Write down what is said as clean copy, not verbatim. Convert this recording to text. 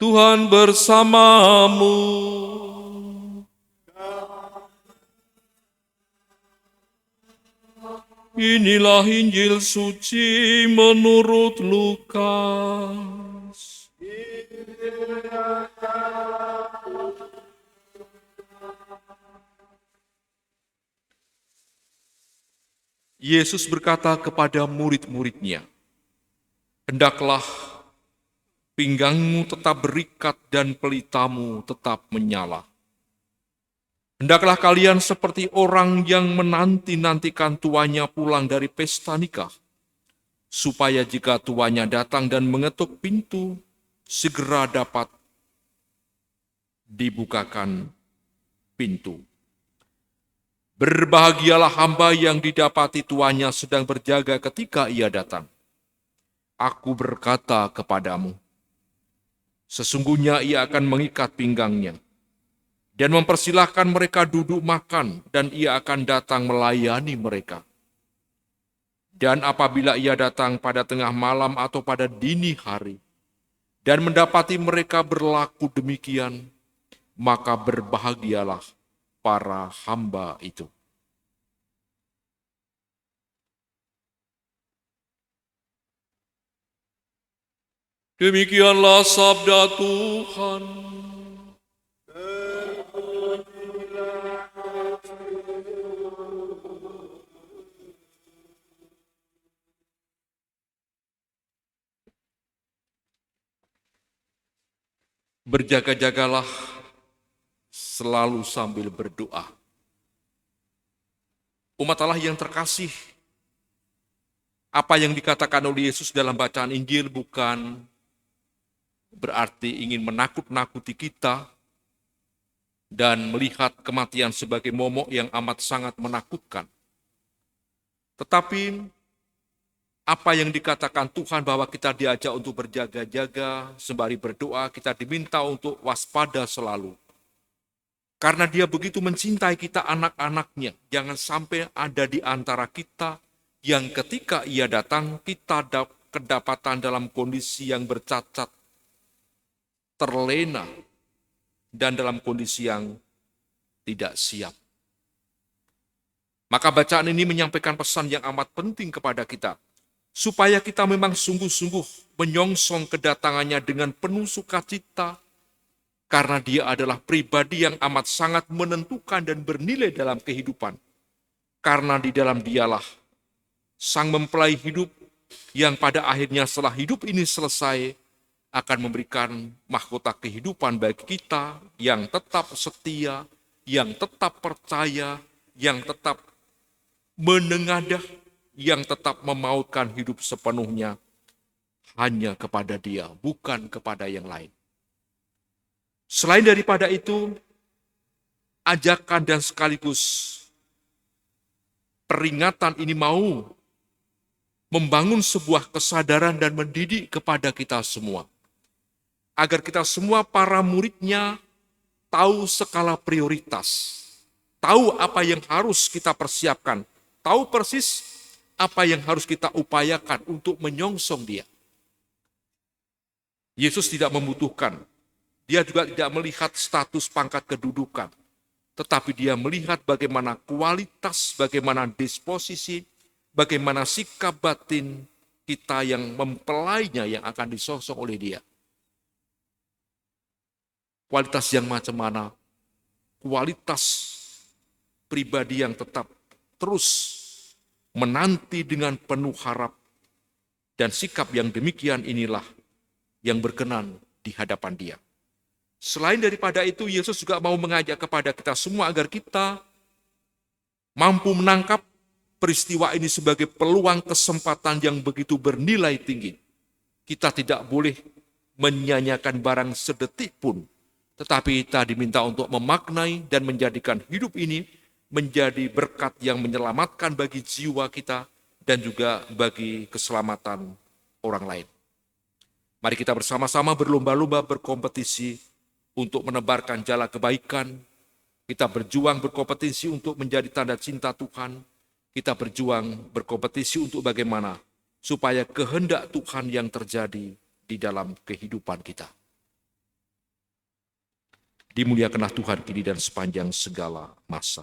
Tuhan bersamamu. Inilah Injil suci menurut Lukas. Yesus berkata kepada murid-muridnya, "Hendaklah pinggangmu tetap berikat dan pelitamu tetap menyala. Hendaklah kalian seperti orang yang menanti-nantikan tuannya pulang dari pesta nikah, supaya jika tuannya datang dan mengetuk pintu, segera dapat dibukakan pintu. Berbahagialah hamba yang didapati tuannya sedang berjaga ketika ia datang. Aku berkata kepadamu, sesungguhnya ia akan mengikat pinggangnya dan mempersilahkan mereka duduk makan, dan ia akan datang melayani mereka. Dan apabila ia datang pada tengah malam atau pada dini hari, dan mendapati mereka berlaku demikian, maka berbahagialah para hamba itu." Demikianlah sabda Tuhan. Berjaga-jagalah selalu sambil berdoa. Umat Allah yang terkasih, apa yang dikatakan oleh Yesus dalam bacaan Injil bukan berarti ingin menakut-nakuti kita dan melihat kematian sebagai momok yang amat sangat menakutkan. Tetapi apa yang dikatakan Tuhan bahwa kita diajak untuk berjaga-jaga, sembari berdoa, kita diminta untuk waspada selalu. Karena Dia begitu mencintai kita anak-anaknya, jangan sampai ada di antara kita yang ketika Ia datang, kita kedapatan dalam kondisi yang bercacat, terlena, dan dalam kondisi yang tidak siap. Maka bacaan ini menyampaikan pesan yang amat penting kepada kita, supaya kita memang sungguh-sungguh menyongsong kedatangannya dengan penuh sukacita, karena Dia adalah pribadi yang amat sangat menentukan dan bernilai dalam kehidupan. Karena di dalam Dialah Sang mempelai hidup yang pada akhirnya setelah hidup ini selesai akan memberikan mahkota kehidupan bagi kita yang tetap setia, yang tetap percaya, yang tetap menengadah, yang tetap memautkan hidup sepenuhnya hanya kepada Dia, bukan kepada yang lain. Selain daripada itu, ajakan dan sekaligus peringatan ini mau membangun sebuah kesadaran dan mendidik kepada kita semua. Agar kita semua para muridnya tahu skala prioritas, tahu apa yang harus kita persiapkan, tahu persis apa yang harus kita upayakan untuk menyongsong Dia. Yesus tidak membutuhkan, Dia juga tidak melihat status pangkat kedudukan, tetapi Dia melihat bagaimana kualitas, bagaimana disposisi, bagaimana sikap batin kita yang mempelainya yang akan disongsong oleh Dia. Kualitas yang macam mana? Kualitas pribadi yang tetap terus menanti dengan penuh harap, dan sikap yang demikian inilah yang berkenan di hadapan Dia. Selain daripada itu, Yesus juga mau mengajak kepada kita semua agar kita mampu menangkap peristiwa ini sebagai peluang kesempatan yang begitu bernilai tinggi. Kita tidak boleh menyanyiakan barang sedetik pun, tetapi kita diminta untuk memaknai dan menjadikan hidup ini menjadi berkat yang menyelamatkan bagi jiwa kita dan juga bagi keselamatan orang lain. Mari kita bersama-sama berlomba-lomba berkompetisi untuk menebarkan jala kebaikan. Kita berjuang berkompetisi untuk menjadi tanda cinta Tuhan. Kita berjuang berkompetisi untuk bagaimana supaya kehendak Tuhan yang terjadi di dalam kehidupan kita. Dimuliakanlah Tuhan kini dan sepanjang segala masa.